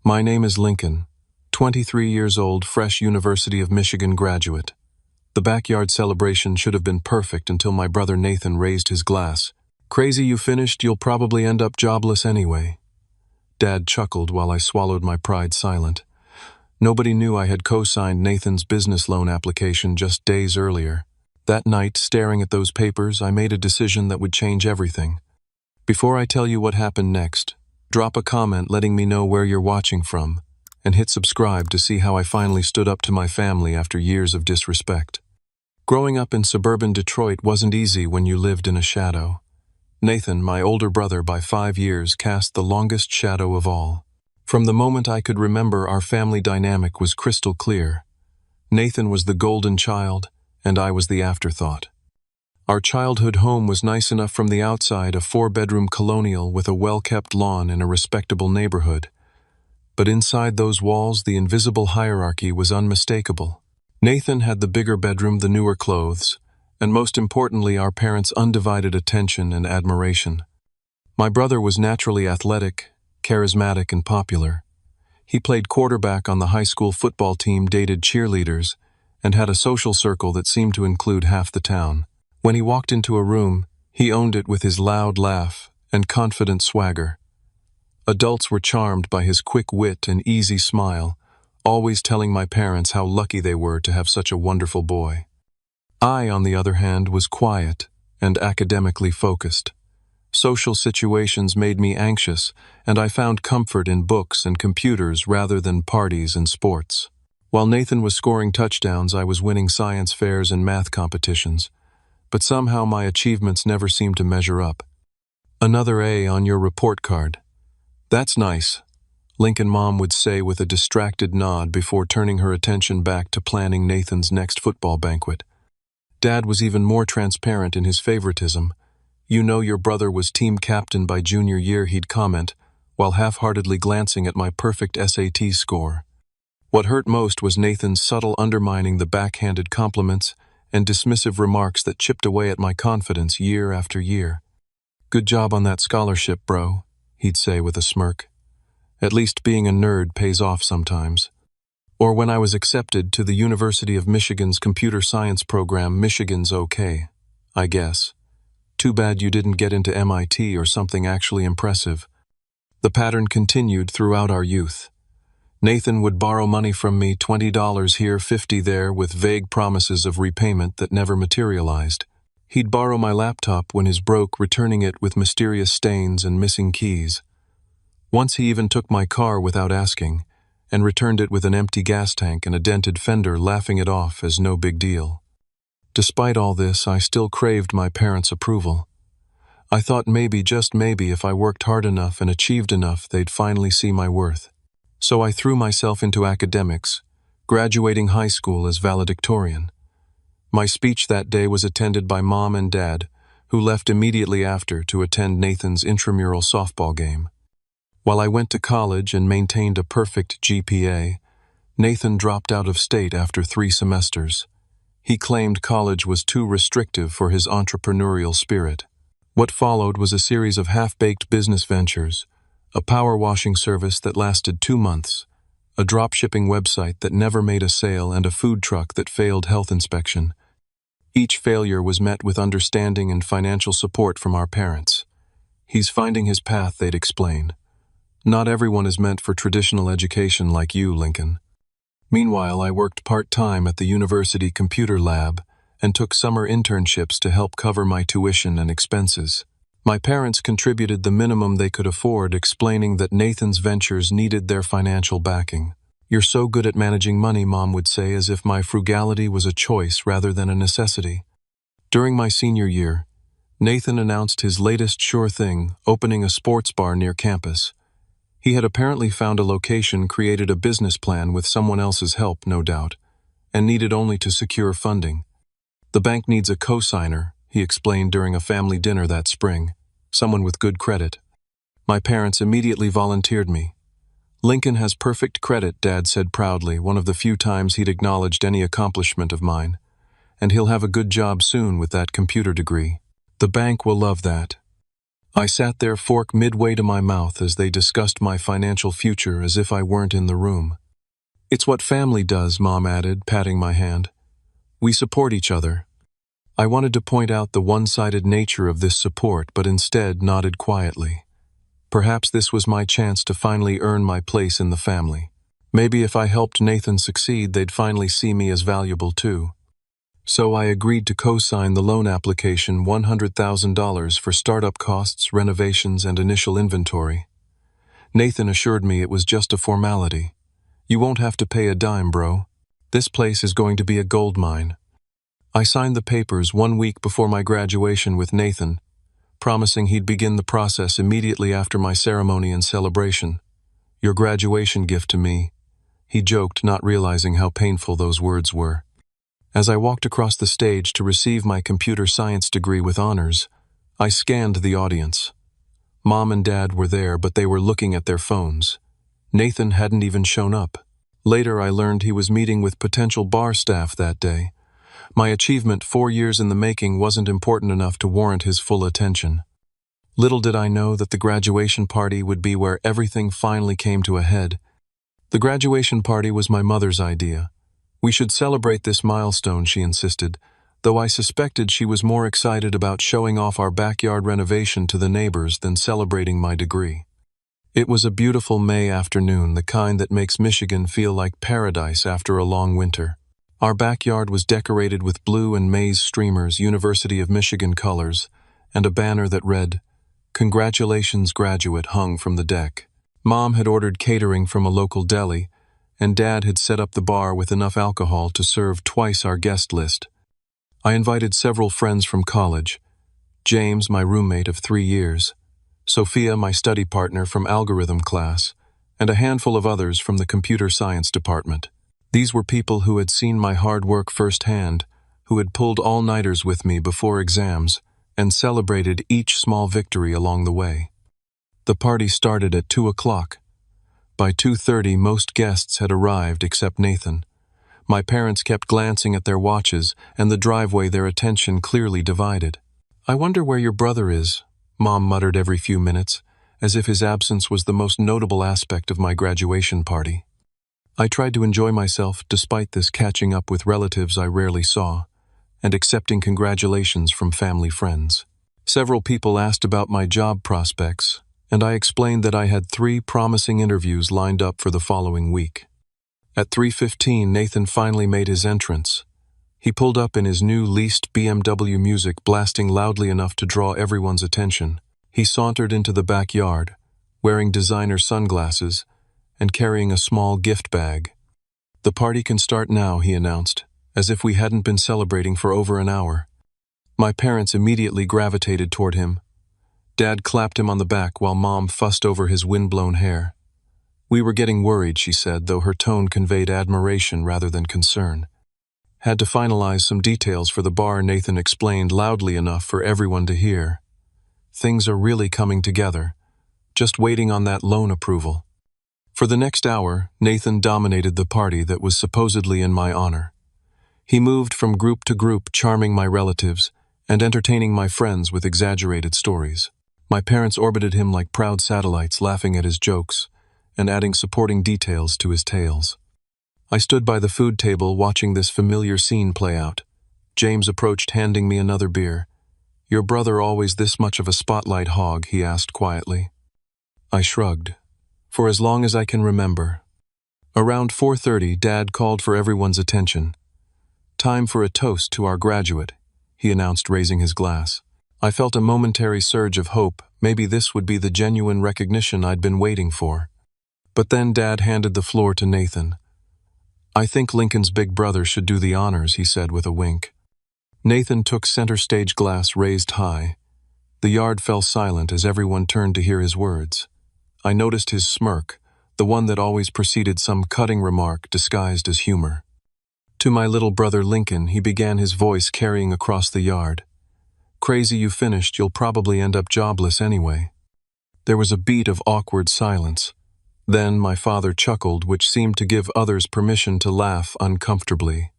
My name is Lincoln, 23 years old, fresh University of Michigan graduate. The backyard celebration should have been perfect until my brother Nathan raised his glass. Crazy you finished, you'll probably end up jobless anyway. Dad chuckled while I swallowed my pride silent. Nobody knew I had co-signed Nathan's business loan application just days earlier. That night, staring at those papers, I made a decision that would change everything. Before I tell you what happened next, drop a comment letting me know where you're watching from, and hit subscribe to see how I finally stood up to my family after years of disrespect. Growing up in suburban Detroit wasn't easy when you lived in a shadow. Nathan, my older brother by 5 years, cast the longest shadow of all. From the moment I could remember, our family dynamic was crystal clear. Nathan was the golden child, and I was the afterthought. Our childhood home was nice enough from the outside, a 4-bedroom colonial with a well-kept lawn in a respectable neighborhood. But inside those walls, the invisible hierarchy was unmistakable. Nathan had the bigger bedroom, the newer clothes, and most importantly, our parents' undivided attention and admiration. My brother was naturally athletic, charismatic, and popular. He played quarterback on the high school football team, dated cheerleaders, and had a social circle that seemed to include half the town. When he walked into a room, he owned it with his loud laugh and confident swagger. Adults were charmed by his quick wit and easy smile, always telling my parents how lucky they were to have such a wonderful boy. I, on the other hand, was quiet and academically focused. Social situations made me anxious, and I found comfort in books and computers rather than parties and sports. While Nathan was scoring touchdowns, I was winning science fairs and math competitions. But somehow my achievements never seemed to measure up. "Another A on your report card." "That's nice," Lincoln Mom would say with a distracted nod before turning her attention back to planning Nathan's next football banquet. Dad was even more transparent in his favoritism. "You know your brother was team captain by junior year," he'd comment, while half-heartedly glancing at my perfect SAT score. What hurt most was Nathan's subtle undermining, the backhanded compliments and dismissive remarks that chipped away at my confidence year after year. "Good job on that scholarship, bro," he'd say with a smirk. "At least being a nerd pays off sometimes." Or when I was accepted to the University of Michigan's computer science program, "Michigan's okay, I guess. Too bad you didn't get into MIT or something actually impressive." The pattern continued throughout our youth. Nathan would borrow money from me, $20 here, $50 there, with vague promises of repayment that never materialized. He'd borrow my laptop when his broke, returning it with mysterious stains and missing keys. Once he even took my car without asking, and returned it with an empty gas tank and a dented fender, laughing it off as no big deal. Despite all this, I still craved my parents' approval. I thought maybe, just maybe, if I worked hard enough and achieved enough, they'd finally see my worth. So I threw myself into academics, graduating high school as valedictorian. My speech that day was attended by Mom and Dad, who left immediately after to attend Nathan's intramural softball game. While I went to college and maintained a perfect GPA, Nathan dropped out of state after 3 semesters. He claimed college was too restrictive for his entrepreneurial spirit. What followed was a series of half-baked business ventures: a power washing service that lasted 2 months, a drop-shipping website that never made a sale, and a food truck that failed health inspection. Each failure was met with understanding and financial support from our parents. "He's finding his path," they'd explain. "Not everyone is meant for traditional education like you, Lincoln." Meanwhile, I worked part-time at the university computer lab and took summer internships to help cover my tuition and expenses. My parents contributed the minimum they could afford, explaining that Nathan's ventures needed their financial backing. "You're so good at managing money," Mom would say, as if my frugality was a choice rather than a necessity. During my senior year, Nathan announced his latest sure thing, opening a sports bar near campus. He had apparently found a location, created a business plan with someone else's help, no doubt, and needed only to secure funding. "The bank needs a co-signer," he explained during a family dinner that spring, "someone with good credit." My parents immediately volunteered me. "Lincoln has perfect credit," Dad said proudly, one of the few times he'd acknowledged any accomplishment of mine. "And he'll have a good job soon with that computer degree. The bank will love that." I sat there, fork midway to my mouth, as they discussed my financial future as if I weren't in the room. "It's what family does," Mom added, patting my hand. "We support each other." I wanted to point out the one-sided nature of this support, but instead nodded quietly. Perhaps this was my chance to finally earn my place in the family. Maybe if I helped Nathan succeed, they'd finally see me as valuable too. So I agreed to co-sign the loan application, $100,000 for startup costs, renovations, and initial inventory. Nathan assured me it was just a formality. "You won't have to pay a dime, bro. This place is going to be a gold mine." I signed the papers 1 week before my graduation with Nathan, promising he'd begin the process immediately after my ceremony and celebration. "Your graduation gift to me," he joked, not realizing how painful those words were. As I walked across the stage to receive my computer science degree with honors, I scanned the audience. Mom and Dad were there, but they were looking at their phones. Nathan hadn't even shown up. Later, I learned he was meeting with potential bar staff that day. My achievement, 4 years in the making, wasn't important enough to warrant his full attention. Little did I know that the graduation party would be where everything finally came to a head. The graduation party was my mother's idea. "We should celebrate this milestone," she insisted, though I suspected she was more excited about showing off our backyard renovation to the neighbors than celebrating my degree. It was a beautiful May afternoon, the kind that makes Michigan feel like paradise after a long winter. Our backyard was decorated with blue and maize streamers, University of Michigan colors, and a banner that read, "Congratulations, graduate," hung from the deck. Mom had ordered catering from a local deli, and Dad had set up the bar with enough alcohol to serve twice our guest list. I invited several friends from college: James, my roommate of 3 years, Sophia, my study partner from algorithm class, and a handful of others from the computer science department. These were people who had seen my hard work firsthand, who had pulled all-nighters with me before exams, and celebrated each small victory along the way. The party started at 2 o'clock. By 2:30, most guests had arrived except Nathan. My parents kept glancing at their watches, and the driveway, their attention clearly divided. "I wonder where your brother is," Mom muttered every few minutes, as if his absence was the most notable aspect of my graduation party. I tried to enjoy myself despite this, catching up with relatives I rarely saw, and accepting congratulations from family friends. Several people asked about my job prospects, and I explained that I had 3 promising interviews lined up for the following week. At 3:15, Nathan finally made his entrance. He pulled up in his new leased BMW, music blasting loudly enough to draw everyone's attention. He sauntered into the backyard, wearing designer sunglasses and carrying a small gift bag. "The party can start now," he announced, as if we hadn't been celebrating for over an hour. My parents immediately gravitated toward him. Dad clapped him on the back while Mom fussed over his windblown hair. "We were getting worried," she said, though her tone conveyed admiration rather than concern. "Had to finalize some details for the bar," Nathan explained loudly enough for everyone to hear. "Things are really coming together. Just waiting on that loan approval." For the next hour, Nathan dominated the party that was supposedly in my honor. He moved from group to group, charming my relatives and entertaining my friends with exaggerated stories. My parents orbited him like proud satellites, laughing at his jokes and adding supporting details to his tales. I stood by the food table watching this familiar scene play out. James approached, handing me another beer. "Your brother always this much of a spotlight hog?" he asked quietly. I shrugged. "For as long as I can remember." Around 4:30, Dad called for everyone's attention. "Time for a toast to our graduate," he announced, raising his glass. I felt a momentary surge of hope. Maybe this would be the genuine recognition I'd been waiting for. But then Dad handed the floor to Nathan. "I think Lincoln's big brother should do the honors," he said with a wink. Nathan took center stage, glass raised high. The yard fell silent as everyone turned to hear his words. I noticed his smirk, the one that always preceded some cutting remark disguised as humor. "To my little brother Lincoln," he began, his voice carrying across the yard. "Crazy you finished, you'll probably end up jobless anyway." There was a beat of awkward silence. Then my father chuckled, which seemed to give others permission to laugh uncomfortably.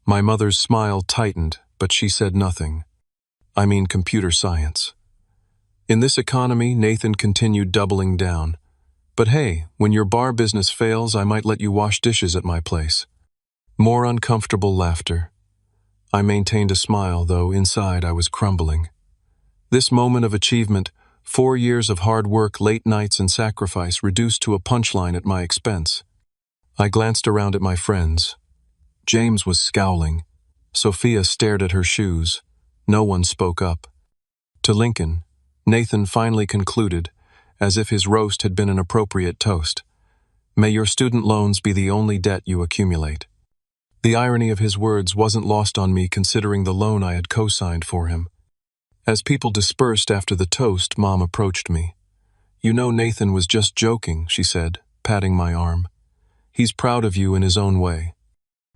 My mother's smile tightened, but she said nothing. "I mean computer science." In this economy, Nathan continued doubling down. But hey, when your bar business fails, I might let you wash dishes at my place. More uncomfortable laughter. I maintained a smile, though inside I was crumbling. This moment of achievement, 4 years of hard work, late nights, and sacrifice reduced to a punchline at my expense. I glanced around at my friends. James was scowling. Sophia stared at her shoes. No one spoke up. To Lincoln, Nathan finally concluded, as if his roast had been an appropriate toast. May your student loans be the only debt you accumulate. The irony of his words wasn't lost on me, considering the loan I had co-signed for him. As people dispersed after the toast, Mom approached me. You know Nathan was just joking, she said, patting my arm. He's proud of you in his own way.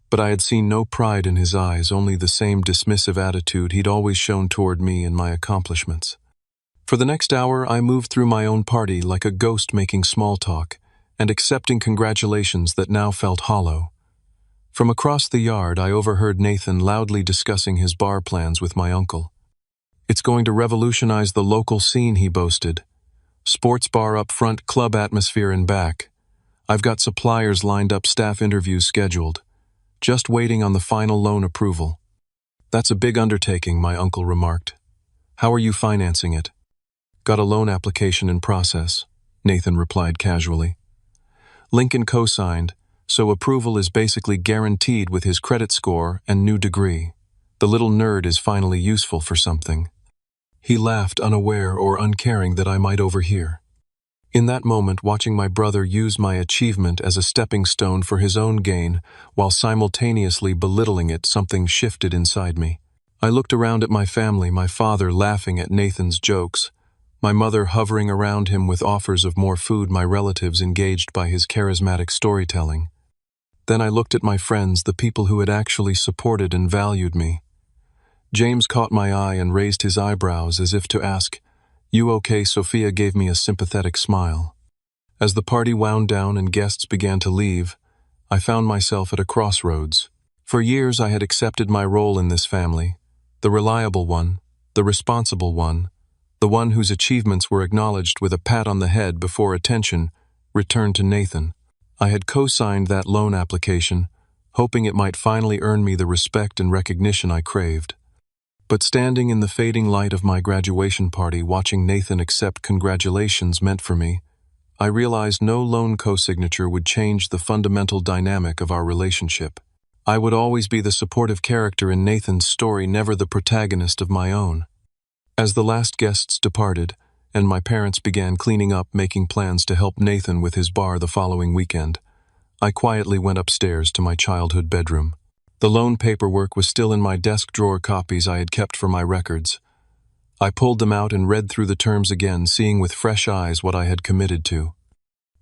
But I had seen no pride in his eyes, only the same dismissive attitude he'd always shown toward me and my accomplishments. For the next hour, I moved through my own party like a ghost, making small talk and accepting congratulations that now felt hollow. From across the yard, I overheard Nathan loudly discussing his bar plans with my uncle. It's going to revolutionize the local scene, he boasted. Sports bar up front, club atmosphere in back. I've got suppliers lined up, staff interviews scheduled. Just waiting on the final loan approval. That's a big undertaking, my uncle remarked. How are you financing it? Got a loan application in process, Nathan replied casually. Lincoln co-signed, so approval is basically guaranteed with his credit score and new degree. The little nerd is finally useful for something. He laughed, unaware or uncaring that I might overhear. In that moment, watching my brother use my achievement as a stepping stone for his own gain while simultaneously belittling it, something shifted inside me. I looked around at my family, my father laughing at Nathan's jokes, my mother hovering around him with offers of more food, my relatives engaged by his charismatic storytelling. Then I looked at my friends, the people who had actually supported and valued me. James caught my eye and raised his eyebrows as if to ask, "You okay?" Sophia gave me a sympathetic smile. As the party wound down and guests began to leave, I found myself at a crossroads. For years I had accepted my role in this family, the reliable one, the responsible one, the one whose achievements were acknowledged with a pat on the head before attention returned to Nathan. I had co-signed that loan application, hoping it might finally earn me the respect and recognition I craved. But standing in the fading light of my graduation party, watching Nathan accept congratulations meant for me, I realized no loan co-signature would change the fundamental dynamic of our relationship. I would always be the supportive character in Nathan's story, never the protagonist of my own. As the last guests departed, and my parents began cleaning up, making plans to help Nathan with his bar the following weekend, I quietly went upstairs to my childhood bedroom. The loan paperwork was still in my desk drawer, copies I had kept for my records. I pulled them out and read through the terms again, seeing with fresh eyes what I had committed to.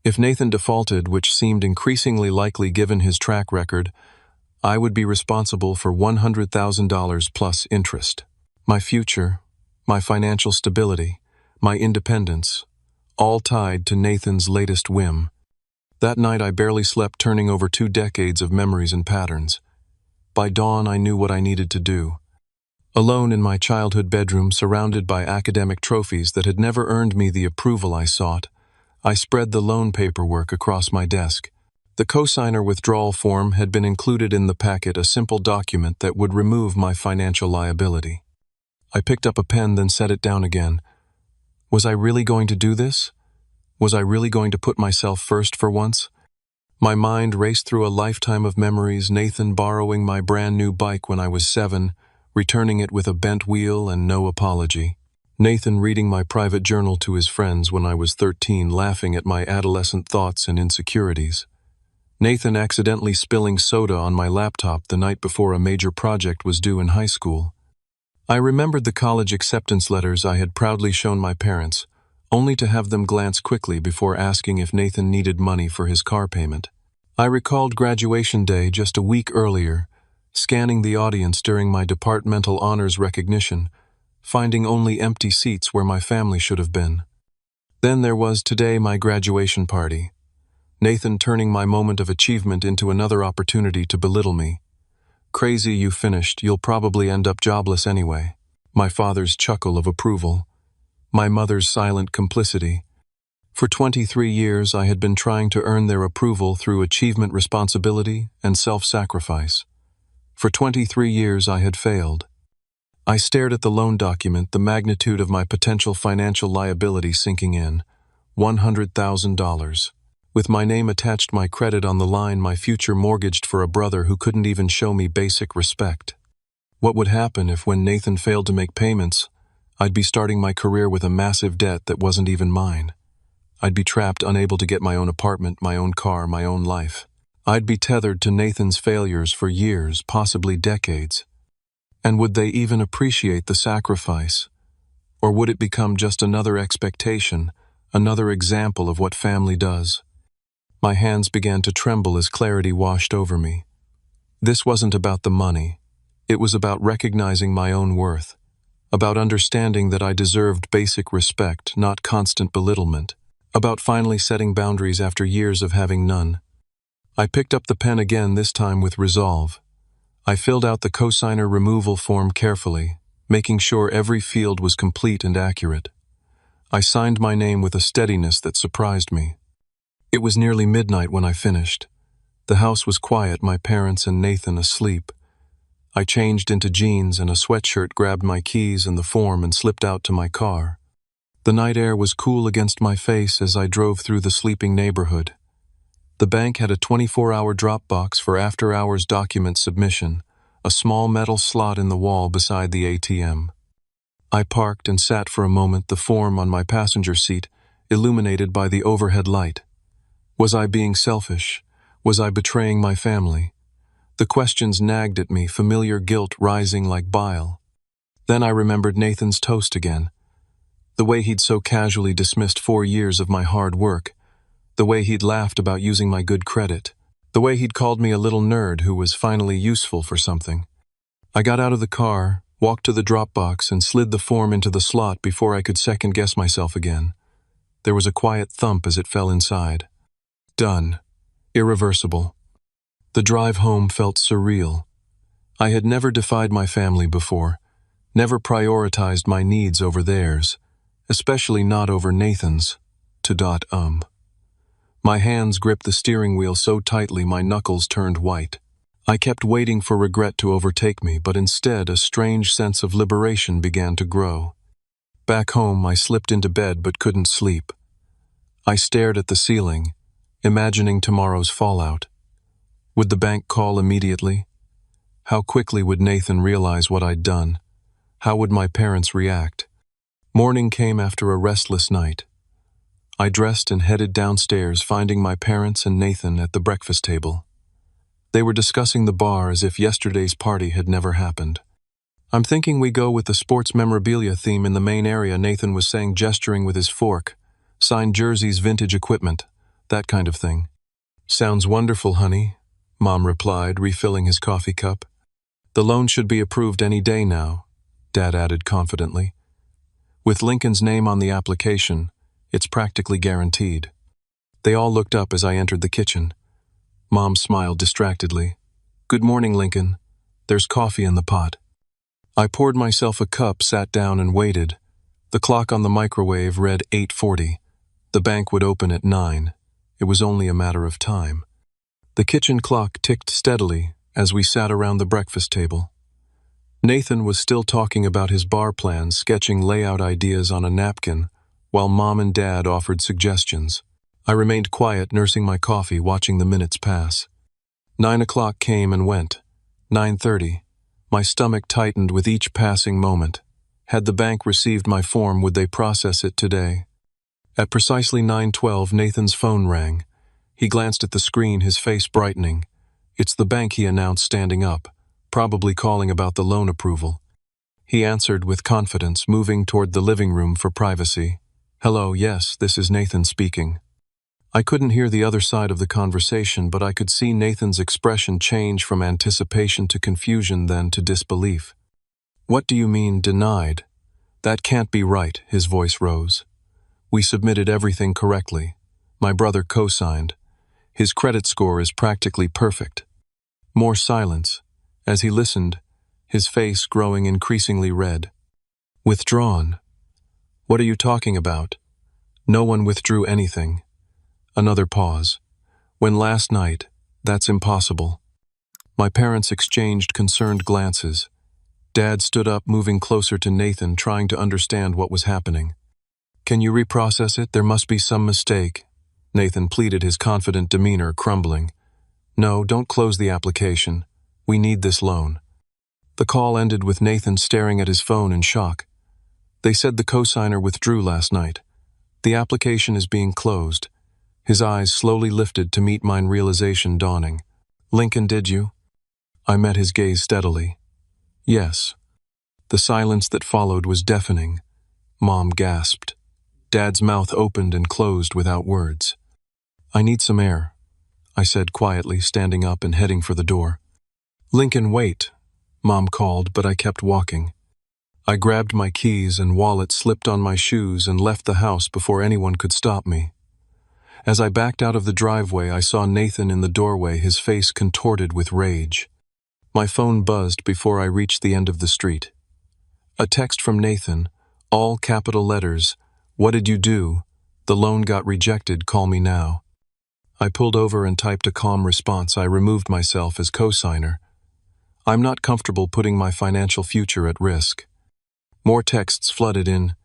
If Nathan defaulted, which seemed increasingly likely given his track record, I would be responsible for $100,000 plus interest. My future, my financial stability, my independence, all tied to Nathan's latest whim. That night I barely slept, turning over 2 decades of memories and patterns. By dawn, I knew what I needed to do. Alone in my childhood bedroom, surrounded by academic trophies that had never earned me the approval I sought, I spread the loan paperwork across my desk. The cosigner withdrawal form had been included in the packet, a simple document that would remove my financial liability. I picked up a pen, then set it down again. Was I really going to do this? Was I really going to put myself first for once? My mind raced through a lifetime of memories, Nathan borrowing my brand new bike when I was 7, returning it with a bent wheel and no apology. Nathan reading my private journal to his friends when I was 13, laughing at my adolescent thoughts and insecurities. Nathan accidentally spilling soda on my laptop the night before a major project was due in high school. I remembered the college acceptance letters I had proudly shown my parents, only to have them glance quickly before asking if Nathan needed money for his car payment. I recalled graduation day just a week earlier, scanning the audience during my departmental honors recognition, finding only empty seats where my family should have been. Then there was today, my graduation party. Nathan turning my moment of achievement into another opportunity to belittle me. Crazy, you finished, you'll probably end up jobless anyway. My father's chuckle of approval. My mother's silent complicity. For 23 years, I had been trying to earn their approval through achievement, responsibility, and self-sacrifice. For 23 years, I had failed. I stared at the loan document, the magnitude of my potential financial liability sinking in. $100,000. With my name attached, my credit on the line, my future mortgaged for a brother who couldn't even show me basic respect. What would happen if, when Nathan failed to make payments, I'd be starting my career with a massive debt that wasn't even mine? I'd be trapped, unable to get my own apartment, my own car, my own life. I'd be tethered to Nathan's failures for years, possibly decades. And would they even appreciate the sacrifice? Or would it become just another expectation, another example of what family does? My hands began to tremble as clarity washed over me. This wasn't about the money. It was about recognizing my own worth, about understanding that I deserved basic respect, not constant belittlement, about finally setting boundaries after years of having none. I picked up the pen again, this time with resolve. I filled out the cosigner removal form carefully, making sure every field was complete and accurate. I signed my name with a steadiness that surprised me. It was nearly midnight when I finished. The house was quiet, my parents and Nathan asleep. I changed into jeans and a sweatshirt, grabbed my keys and the form, and slipped out to my car. The night air was cool against my face as I drove through the sleeping neighborhood. The bank had a 24-hour drop box for after-hours document submission, a small metal slot in the wall beside the ATM. I parked and sat for a moment, the form on my passenger seat, illuminated by the overhead light. Was I being selfish? Was I betraying my family? The questions nagged at me, familiar guilt rising like bile. Then I remembered Nathan's toast again. The way he'd so casually dismissed 4 years of my hard work. The way he'd laughed about using my good credit. The way he'd called me a little nerd who was finally useful for something. I got out of the car, walked to the drop box, and slid the form into the slot before I could second-guess myself again. There was a quiet thump as it fell inside. Done. Irreversible. The drive home felt surreal. I had never defied my family before, never prioritized my needs over theirs, especially not over Nathan's. My hands gripped the steering wheel so tightly my knuckles turned white. I kept waiting for regret to overtake me, but instead a strange sense of liberation began to grow. Back home, I slipped into bed but couldn't sleep. I stared at the ceiling, imagining tomorrow's fallout. Would the bank call immediately? How quickly would Nathan realize what I'd done? How would my parents react? Morning came after a restless night. I dressed and headed downstairs, finding my parents and Nathan at the breakfast table. They were discussing the bar as if yesterday's party had never happened. "I'm thinking we go with the sports memorabilia theme in the main area," Nathan was saying, gesturing with his fork. "Signed jerseys, vintage equipment, that kind of thing." "Sounds wonderful, honey," Mom replied, refilling his coffee cup. "The loan should be approved any day now," Dad added confidently. "With Lincoln's name on the application, it's practically guaranteed." They all looked up as I entered the kitchen. Mom smiled distractedly. "Good morning, Lincoln. There's coffee in the pot." I poured myself a cup, sat down, and waited. The clock on the microwave read 8:40. The bank would open at 9. It was only a matter of time. The kitchen clock ticked steadily as we sat around the breakfast table. Nathan was still talking about his bar plans, sketching layout ideas on a napkin, while Mom and Dad offered suggestions. I remained quiet, nursing my coffee, watching the minutes pass. 9 o'clock came and went. 9:30. My stomach tightened with each passing moment. Had the bank received my form? Would they process it today? At precisely 9:12, Nathan's phone rang. He glanced at the screen, his face brightening. "It's the bank," he announced, standing up, probably calling about the loan approval. He answered with confidence, moving toward the living room for privacy. "Hello, yes, this is Nathan speaking." I couldn't hear the other side of the conversation, but I could see Nathan's expression change from anticipation to confusion, then to disbelief. "What do you mean, denied? That can't be right," his voice rose. "We submitted everything correctly. My brother co-signed. His credit score is practically perfect." More silence. As he listened, his face growing increasingly red. "Withdrawn. What are you talking about? No one withdrew anything. Another pause. When last night, that's impossible. My parents exchanged concerned glances. Dad stood up, moving closer to Nathan, trying to understand what was happening. Can you reprocess it? There must be some mistake. Nathan pleaded, his confident demeanor crumbling. No, don't close the application. We need this loan. The call ended with Nathan staring at his phone in shock. They said the cosigner withdrew last night. The application is being closed. His eyes slowly lifted to meet mine, realization dawning. Lincoln, did you? I met his gaze steadily. Yes. The silence that followed was deafening. Mom gasped. Dad's mouth opened and closed without words. I need some air, I said quietly, standing up and heading for the door. Lincoln, wait, Mom called, but I kept walking. I grabbed my keys and wallet, slipped on my shoes, and left the house before anyone could stop me. As I backed out of the driveway, I saw Nathan in the doorway, his face contorted with rage. My phone buzzed before I reached the end of the street. A text from Nathan, all capital letters. What did you do? The loan got rejected, call me now. I pulled over and typed a calm response. I removed myself as cosigner. I'm not comfortable putting my financial future at risk. More texts flooded in.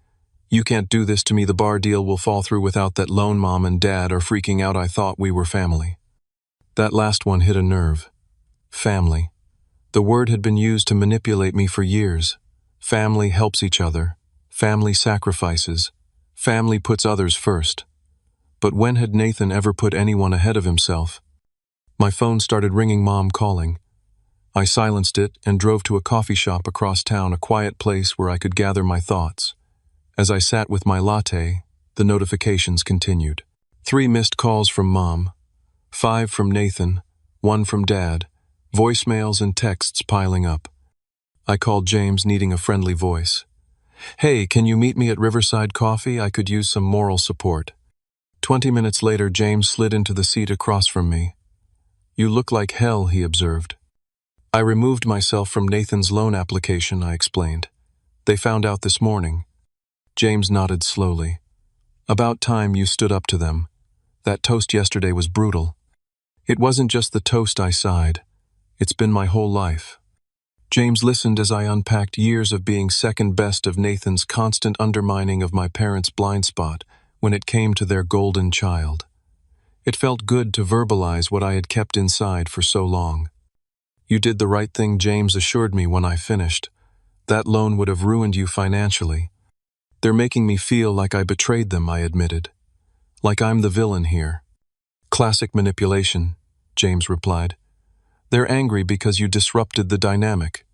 You can't do this to me. The bar deal will fall through without that loan. Mom and Dad are freaking out. I thought we were family. That last one hit a nerve. Family. The word had been used to manipulate me for years. Family helps each other. Family sacrifices. Family puts others first. But when had Nathan ever put anyone ahead of himself? My phone started ringing. Mom calling. I silenced it and drove to a coffee shop across town, a quiet place where I could gather my thoughts. As I sat with my latte, the notifications continued. 3 missed calls from Mom, 5 from Nathan, 1 from Dad, voicemails and texts piling up. I called James, needing a friendly voice. Hey, can you meet me at Riverside Coffee? I could use some moral support. 20 minutes later, James slid into the seat across from me. You look like hell, he observed. I removed myself from Nathan's loan application, I explained. They found out this morning. James nodded slowly. About time you stood up to them. That toast yesterday was brutal. It wasn't just the toast, I sighed. It's been my whole life. James listened as I unpacked years of being second best, of Nathan's constant undermining of my parents' blind spot when it came to their golden child. It felt good to verbalize what I had kept inside for so long. You did the right thing, James assured me when I finished. That loan would have ruined you financially. They're making me feel like I betrayed them, I admitted. Like I'm the villain here. Classic manipulation, James replied. They're angry because you disrupted the dynamic.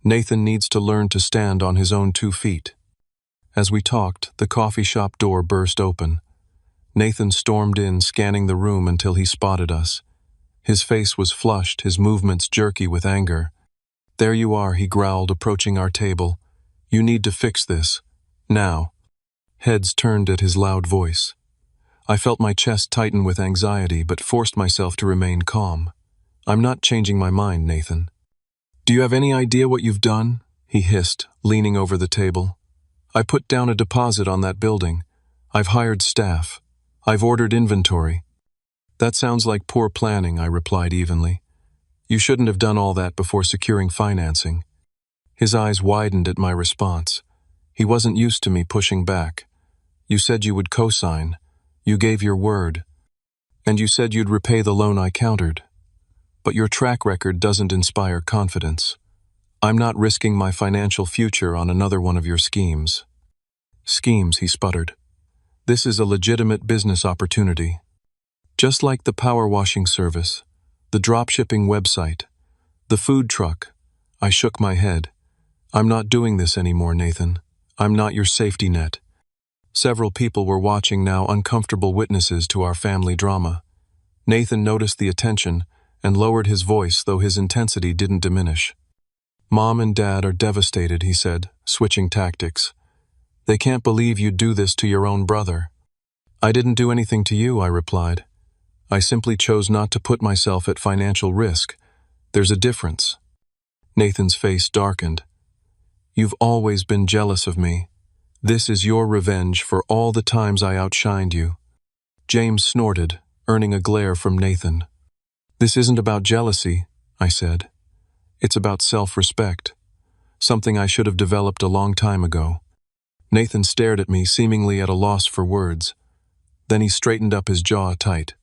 Nathan needs to learn to stand on his own 2 feet. As we talked, the coffee shop door burst open. Nathan stormed in, scanning the room until he spotted us. His face was flushed, his movements jerky with anger. There you are, he growled, approaching our table. You need to fix this. Now. Heads turned at his loud voice. I felt my chest tighten with anxiety, but forced myself to remain calm. I'm not changing my mind, Nathan. Do you have any idea what you've done? He hissed, leaning over the table. I put down a deposit on that building. I've hired staff. I've ordered inventory. That sounds like poor planning, I replied evenly. You shouldn't have done all that before securing financing. His eyes widened at my response. He wasn't used to me pushing back. You said you would co-sign. You gave your word. And you said you'd repay the loan, I countered. But your track record doesn't inspire confidence. I'm not risking my financial future on another one of your schemes. Schemes, he sputtered. This is a legitimate business opportunity. Just like the power washing service, the dropshipping website, the food truck. I shook my head. I'm not doing this anymore, Nathan. I'm not your safety net. Several people were watching now, uncomfortable witnesses to our family drama. Nathan noticed the attention and lowered his voice, though his intensity didn't diminish. Mom and Dad are devastated, he said, switching tactics. They can't believe you'd do this to your own brother. I didn't do anything to you, I replied. I simply chose not to put myself at financial risk. There's a difference. Nathan's face darkened. You've always been jealous of me. This is your revenge for all the times I outshined you. James snorted, earning a glare from Nathan. This isn't about jealousy, I said. It's about self-respect, something I should have developed a long time ago. Nathan stared at me, seemingly at a loss for words. Then he straightened up his jaw tight.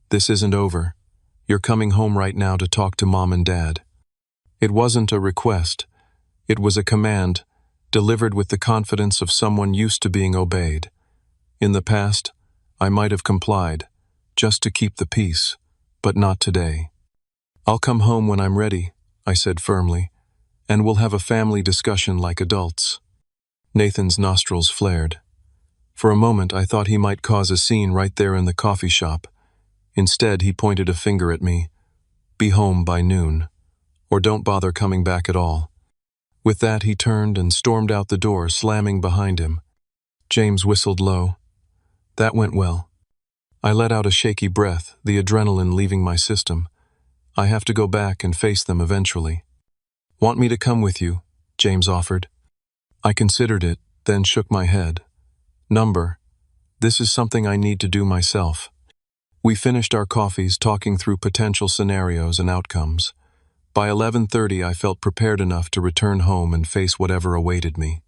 This isn't over. You're coming home right now to talk to Mom and Dad. It wasn't a request. It was a command, delivered with the confidence of someone used to being obeyed. In the past, I might have complied, just to keep the peace, but not today. I'll come home when I'm ready, I said firmly, and we'll have a family discussion like adults. Nathan's nostrils flared. For a moment, I thought he might cause a scene right there in the coffee shop. Instead, he pointed a finger at me. Be home by noon, or don't bother coming back at all. With that, he turned and stormed out the door, slamming behind him. James whistled low. That went well. I let out a shaky breath, the adrenaline leaving my system. I have to go back and face them eventually. Want me to come with you? James offered. I considered it, then shook my head. This is something I need to do myself. We finished our coffees, talking through potential scenarios and outcomes. By 11:30, I felt prepared enough to return home and face whatever awaited me.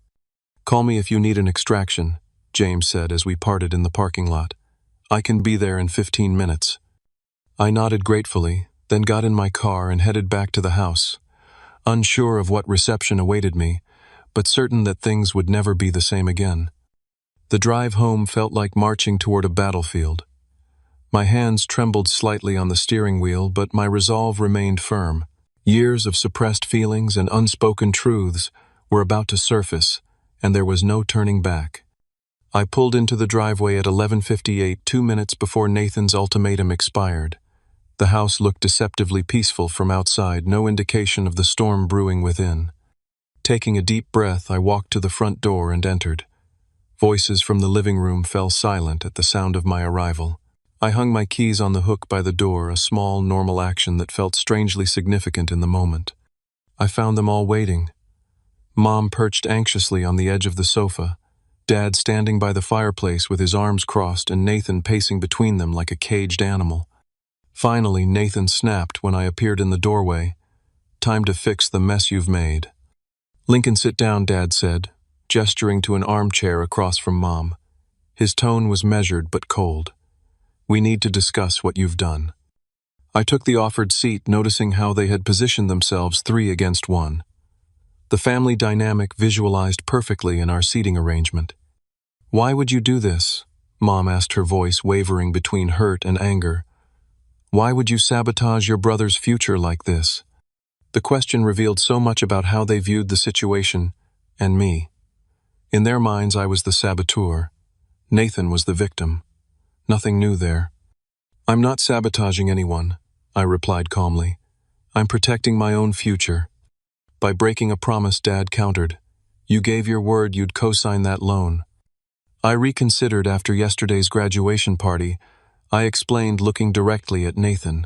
Call me if you need an extraction, James said as we parted in the parking lot. I can be there in 15 minutes. I nodded gratefully, then got in my car and headed back to the house, unsure of what reception awaited me, but certain that things would never be the same again. The drive home felt like marching toward a battlefield. My hands trembled slightly on the steering wheel, but my resolve remained firm. Years of suppressed feelings and unspoken truths were about to surface, and there was no turning back. I pulled into the driveway at 11:58, 2 minutes before Nathan's ultimatum expired. The house looked deceptively peaceful from outside, no indication of the storm brewing within. Taking a deep breath, I walked to the front door and entered. Voices from the living room fell silent at the sound of my arrival. I hung my keys on the hook by the door, a small, normal action that felt strangely significant in the moment. I found them all waiting. Mom perched anxiously on the edge of the sofa, Dad standing by the fireplace with his arms crossed, and Nathan pacing between them like a caged animal. Finally, Nathan snapped when I appeared in the doorway. Time to fix the mess you've made. Lincoln, sit down, Dad said, gesturing to an armchair across from Mom. His tone was measured but cold. We need to discuss what you've done. I took the offered seat, noticing how they had positioned themselves 3 against 1. The family dynamic visualized perfectly in our seating arrangement. Why would you do this? Mom asked, her voice wavering between hurt and anger. Why would you sabotage your brother's future like this? The question revealed so much about how they viewed the situation, and me. In their minds, I was the saboteur. Nathan was the victim. Nothing new there. I'm not sabotaging anyone, I replied calmly. I'm protecting my own future. By breaking a promise, Dad countered. You gave your word you'd co-sign that loan. I reconsidered after yesterday's graduation party. I explained, looking directly at Nathan,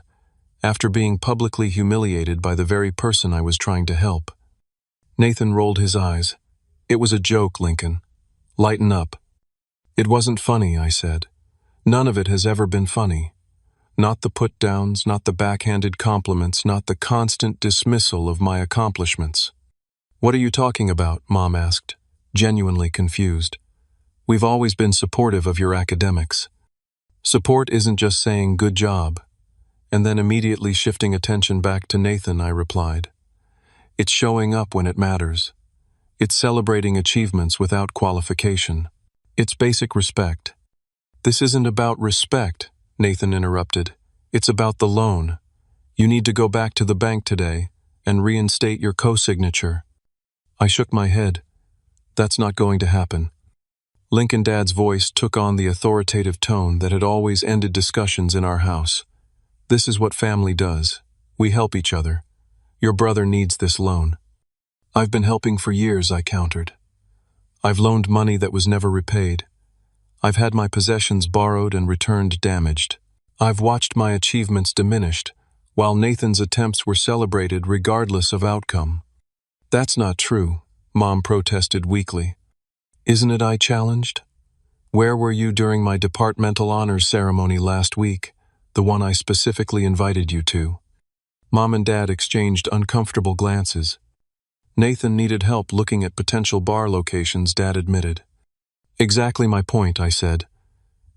after being publicly humiliated by the very person I was trying to help. Nathan rolled his eyes. It was a joke, Lincoln. Lighten up. It wasn't funny, I said. None of it has ever been funny. Not the put-downs, not the backhanded compliments, not the constant dismissal of my accomplishments. What are you talking about? Mom asked, genuinely confused. We've always been supportive of your academics. Support isn't just saying good job, and then immediately shifting attention back to Nathan, I replied. It's showing up when it matters. It's celebrating achievements without qualification. It's basic respect. This isn't about respect, Nathan interrupted. It's about the loan. You need to go back to the bank today and reinstate your co-signature. I shook my head. That's not going to happen. Lincoln, Dad's voice took on the authoritative tone that had always ended discussions in our house. This is what family does. We help each other. Your brother needs this loan. I've been helping for years, I countered. I've loaned money that was never repaid. I've had my possessions borrowed and returned damaged. I've watched my achievements diminished, while Nathan's attempts were celebrated regardless of outcome. That's not true, Mom protested weakly. Isn't it? I challenged. Where were you during my departmental honors ceremony last week, the one I specifically invited you to? Mom and Dad exchanged uncomfortable glances. Nathan needed help looking at potential bar locations, Dad admitted. Exactly my point, I said.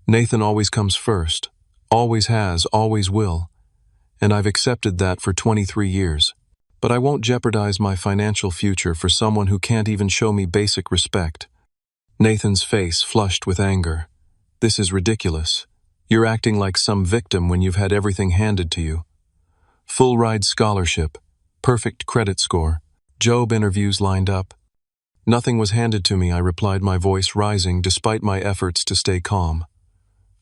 Nathan always comes first. Always has, always will. And I've accepted that for 23 years. But I won't jeopardize my financial future for someone who can't even show me basic respect. Nathan's face flushed with anger. This is ridiculous. You're acting like some victim when you've had everything handed to you. Full ride scholarship, perfect credit score, job interviews lined up. Nothing was handed to me, I replied, my voice rising despite my efforts to stay calm.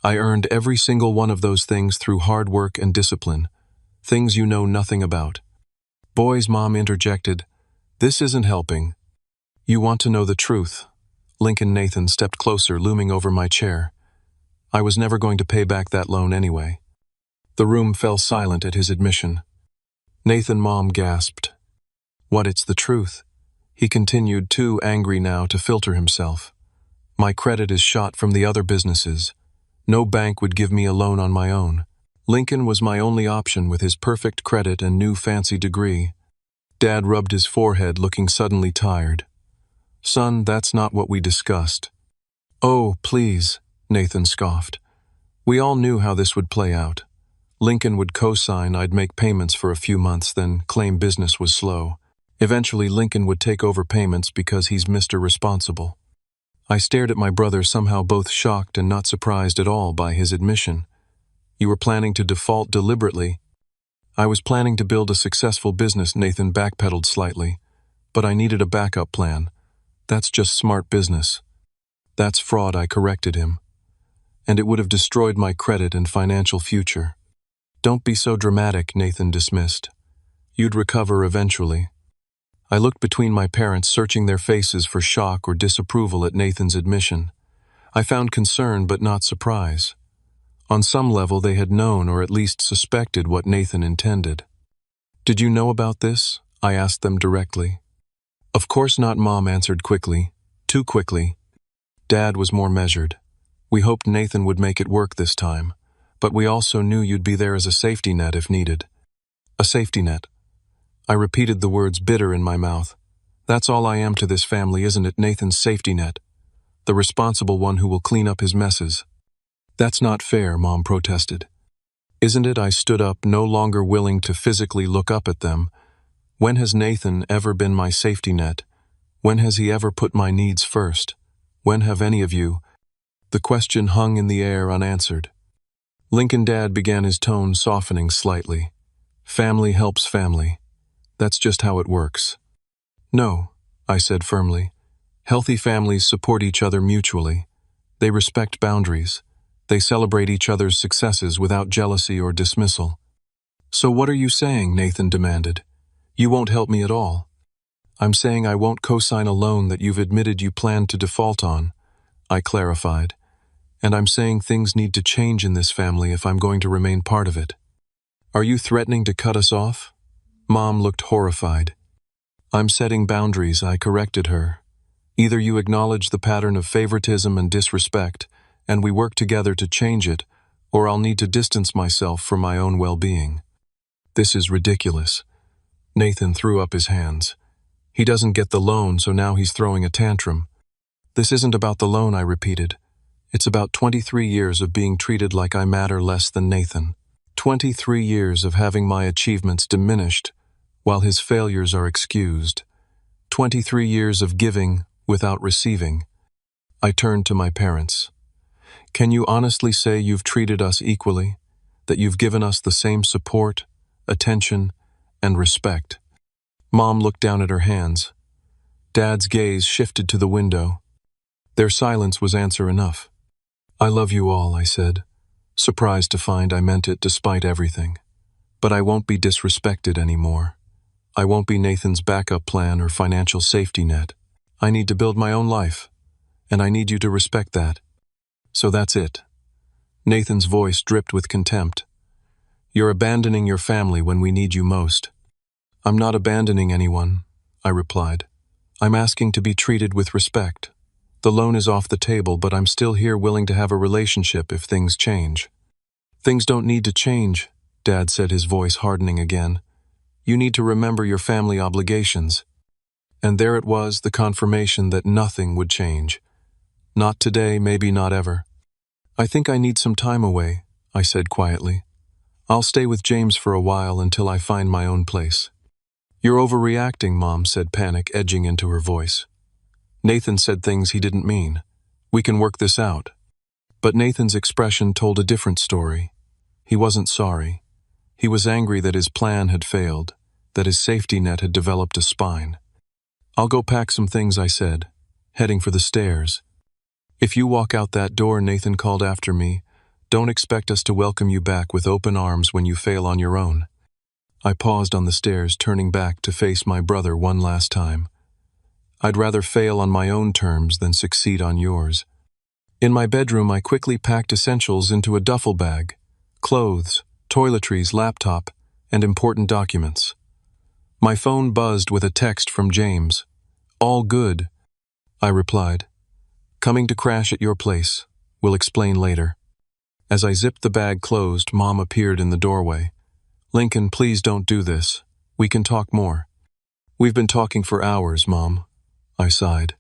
I earned every single one of those things through hard work and discipline, things you know nothing about. Boys, Mom interjected. This isn't helping. You want to know the truth. Lincoln Nathan stepped closer, looming over my chair. I was never going to pay back that loan anyway. The room fell silent at his admission. Nathan, Mom gasped. What, it's the truth? He continued, too angry now to filter himself. My credit is shot from the other businesses. No bank would give me a loan on my own. Lincoln was my only option with his perfect credit and new fancy degree. Dad rubbed his forehead, looking suddenly tired. Son, that's not what we discussed. Oh, please, Nathan scoffed. We all knew how this would play out. Lincoln would co-sign, I'd make payments for a few months, then claim business was slow. Eventually, Lincoln would take over payments because he's Mr. Responsible. I stared at my brother, somehow both shocked and not surprised at all by his admission. You were planning to default deliberately? I was planning to build a successful business, Nathan backpedaled slightly. But I needed a backup plan. That's just smart business. That's fraud, I corrected him. And it would have destroyed my credit and financial future. Don't be so dramatic, Nathan dismissed. You'd recover eventually. I looked between my parents, searching their faces for shock or disapproval at Nathan's admission. I found concern but not surprise. On some level, they had known or at least suspected what Nathan intended. Did you know about this? I asked them directly. Of course not, Mom answered quickly. Too quickly. Dad was more measured. We hoped Nathan would make it work this time, but we also knew you'd be there as a safety net if needed. A safety net. I repeated the words, bitter in my mouth. That's all I am to this family, isn't it? Nathan's safety net. The responsible one who will clean up his messes. That's not fair, Mom protested. Isn't it? I stood up, no longer willing to physically look up at them. When has Nathan ever been my safety net? When has he ever put my needs first? When have any of you? The question hung in the air unanswered. Lincoln Dad began, his tone softening slightly. Family helps family. That's just how it works. No, I said firmly. Healthy families support each other mutually. They respect boundaries. They celebrate each other's successes without jealousy or dismissal. So what are you saying? Nathan demanded. You won't help me at all. I'm saying I won't co-sign a loan that you've admitted you planned to default on, I clarified. And I'm saying things need to change in this family if I'm going to remain part of it. Are you threatening to cut us off? Mom looked horrified. I'm setting boundaries, I corrected her. Either you acknowledge the pattern of favoritism and disrespect, and we work together to change it, or I'll need to distance myself for my own well-being. This is ridiculous. Nathan threw up his hands. He doesn't get the loan, so now he's throwing a tantrum. This isn't about the loan, I repeated. It's about 23 years of being treated like I matter less than Nathan. 23 years of having my achievements diminished, while his failures are excused. 23 years of giving without receiving. I turned to my parents. Can you honestly say you've treated us equally? That you've given us the same support, attention, and respect? Mom looked down at her hands. Dad's gaze shifted to the window. Their silence was answer enough. I love you all, I said, surprised to find I meant it despite everything. But I won't be disrespected anymore. I won't be Nathan's backup plan or financial safety net. I need to build my own life, and I need you to respect that. So that's it. Nathan's voice dripped with contempt. You're abandoning your family when we need you most. I'm not abandoning anyone, I replied. I'm asking to be treated with respect. The loan is off the table, but I'm still here willing to have a relationship if things change. Things don't need to change, Dad said, his voice hardening again. You need to remember your family obligations. And there it was, the confirmation that nothing would change. Not today, maybe not ever. I think I need some time away, I said quietly. I'll stay with James for a while until I find my own place. You're overreacting, Mom said, panic edging into her voice. Nathan said things he didn't mean. We can work this out. But Nathan's expression told a different story. He wasn't sorry. He was angry that his plan had failed, that his safety net had developed a spine. I'll go pack some things, I said, heading for the stairs. If you walk out that door, Nathan called after me, don't expect us to welcome you back with open arms when you fail on your own. I paused on the stairs, turning back to face my brother one last time. I'd rather fail on my own terms than succeed on yours. In my bedroom, I quickly packed essentials into a duffel bag: clothes, toiletries, laptop, and important documents. My phone buzzed with a text from James. All good, I replied. Coming to crash at your place. We'll explain later. As I zipped the bag closed, Mom appeared in the doorway. Lincoln, please don't do this. We can talk more. We've been talking for hours, Mom, I sighed.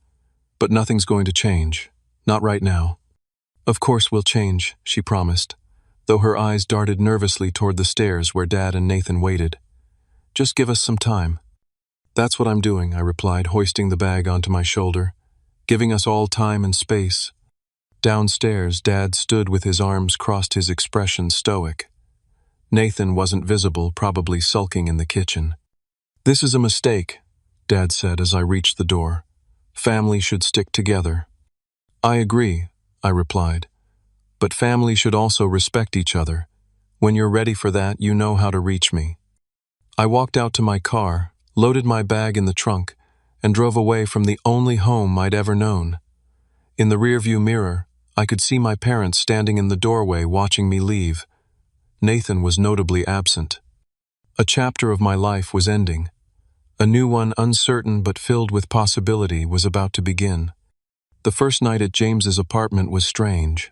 But nothing's going to change. Not right now. Of course we'll change, she promised, though her eyes darted nervously toward the stairs where Dad and Nathan waited. Just give us some time. That's what I'm doing, I replied, hoisting the bag onto my shoulder, giving us all time and space. Downstairs, Dad stood with his arms crossed, his expression stoic. Nathan wasn't visible, probably sulking in the kitchen. This is a mistake, Dad said as I reached the door. Family should stick together. I agree, I replied. But family should also respect each other. When you're ready for that, you know how to reach me. I walked out to my car, loaded my bag in the trunk, and drove away from the only home I'd ever known. In the rearview mirror, I could see my parents standing in the doorway watching me leave. Nathan was notably absent. A chapter of my life was ending. A new one, uncertain but filled with possibility, was about to begin. The first night at James's apartment was strange.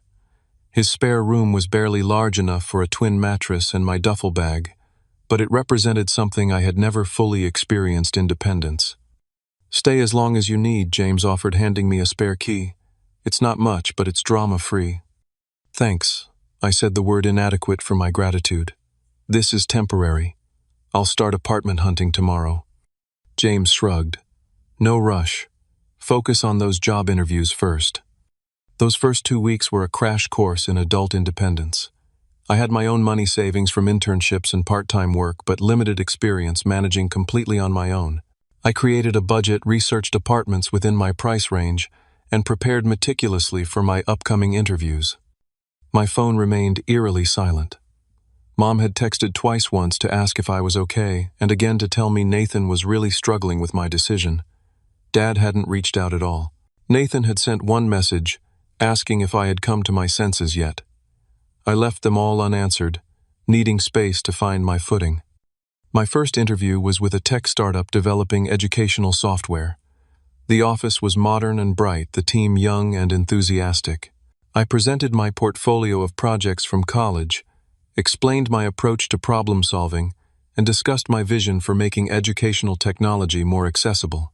His spare room was barely large enough for a twin mattress and my duffel bag, but it represented something I had never fully experienced: independence. Stay as long as you need, James offered, handing me a spare key. It's not much, but it's drama-free. Thanks, I said, the word inadequate for my gratitude. This is temporary. I'll start apartment hunting tomorrow. James shrugged. No rush. Focus on those job interviews first. Those first 2 weeks were a crash course in adult independence. I had my own money savings from internships and part-time work, but limited experience managing completely on my own. I created a budget, researched apartments within my price range, and prepared meticulously for my upcoming interviews. My phone remained eerily silent. Mom had texted twice, once to ask if I was okay, and again to tell me Nathan was really struggling with my decision. Dad hadn't reached out at all. Nathan had sent one message, asking if I had come to my senses yet. I left them all unanswered, needing space to find my footing. My first interview was with a tech startup developing educational software. The office was modern and bright, the team young and enthusiastic. I presented my portfolio of projects from college, explained my approach to problem solving, and discussed my vision for making educational technology more accessible.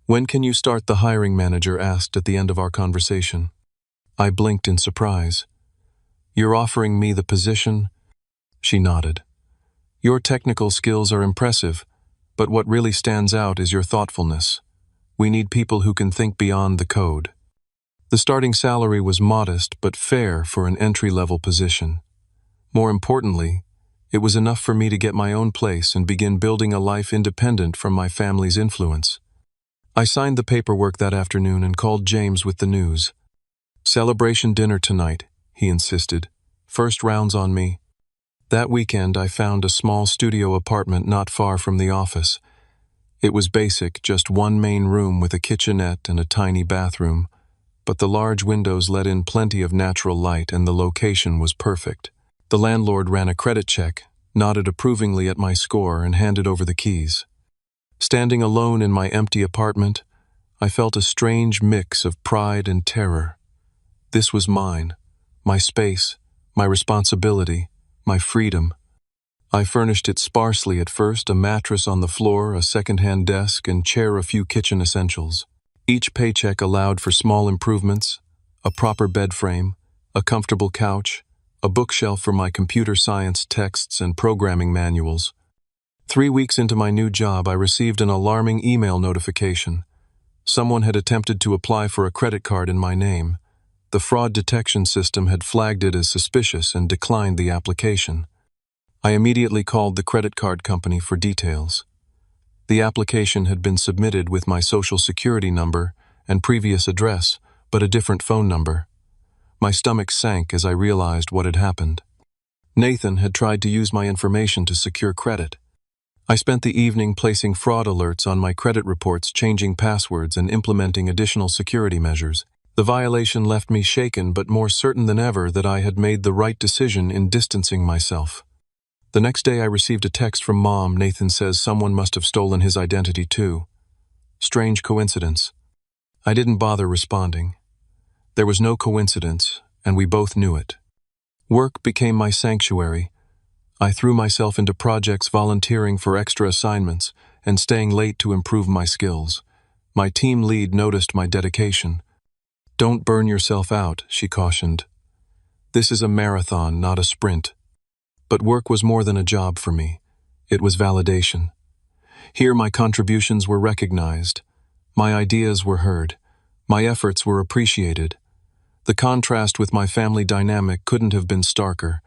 When can you start? The hiring manager asked at the end of our conversation. I blinked in surprise. You're offering me the position? She nodded. Your technical skills are impressive, but what really stands out is your thoughtfulness. We need people who can think beyond the code. The starting salary was modest but fair for an entry-level position. More importantly, it was enough for me to get my own place and begin building a life independent from my family's influence. I signed the paperwork that afternoon and called James with the news. Celebration dinner tonight, he insisted. First round's on me. That weekend, I found a small studio apartment not far from the office. It was basic, just one main room with a kitchenette and a tiny bathroom, but the large windows let in plenty of natural light and the location was perfect. The landlord ran a credit check, nodded approvingly at my score, and handed over the keys. Standing alone in my empty apartment, I felt a strange mix of pride and terror. This was mine, my space, my responsibility, my freedom. I furnished it sparsely at first, a mattress on the floor, a second-hand desk, and chair, a few kitchen essentials. Each paycheck allowed for small improvements, a proper bed frame, a comfortable couch, a bookshelf for my computer science texts and programming manuals. 3 weeks into my new job, I received an alarming email notification. Someone had attempted to apply for a credit card in my name. The fraud detection system had flagged it as suspicious and declined the application. I immediately called the credit card company for details. The application had been submitted with my social security number and previous address, but a different phone number. My stomach sank as I realized what had happened. Nathan had tried to use my information to secure credit. I spent the evening placing fraud alerts on my credit reports, changing passwords, and implementing additional security measures. The violation left me shaken but more certain than ever that I had made the right decision in distancing myself. The next day I received a text from Mom. Nathan says someone must have stolen his identity too. Strange coincidence. I didn't bother responding. There was no coincidence, and we both knew it. Work became my sanctuary. I threw myself into projects, volunteering for extra assignments, and staying late to improve my skills. My team lead noticed my dedication. "Don't burn yourself out," she cautioned. "This is a marathon, not a sprint." But work was more than a job for me. It was validation. Here my contributions were recognized. My ideas were heard. My efforts were appreciated. The contrast with my family dynamic couldn't have been starker.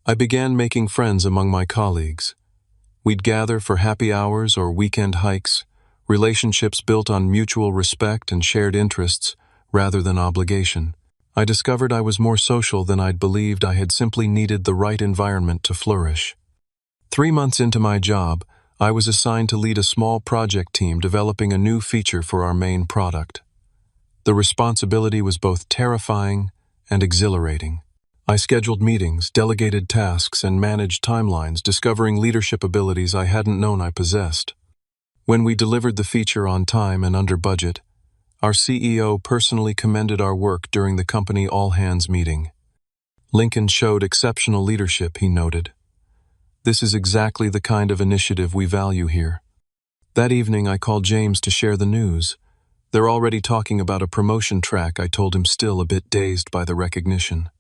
I began making friends among my colleagues. We'd gather for happy hours or weekend hikes, relationships built on mutual respect and shared interests rather than obligation. I discovered I was more social than I'd believed. I had simply needed the right environment to flourish. 3 months into my job, I was assigned to lead a small project team developing a new feature for our main product. The responsibility was both terrifying and exhilarating. I scheduled meetings, delegated tasks, and managed timelines, discovering leadership abilities I hadn't known I possessed. When we delivered the feature on time and under budget, our CEO personally commended our work during the company all-hands meeting. "Lincoln showed exceptional leadership," he noted. "This is exactly the kind of initiative we value here." That evening I called James to share the news. "They're already talking about a promotion track," I told him, still a bit dazed by the recognition.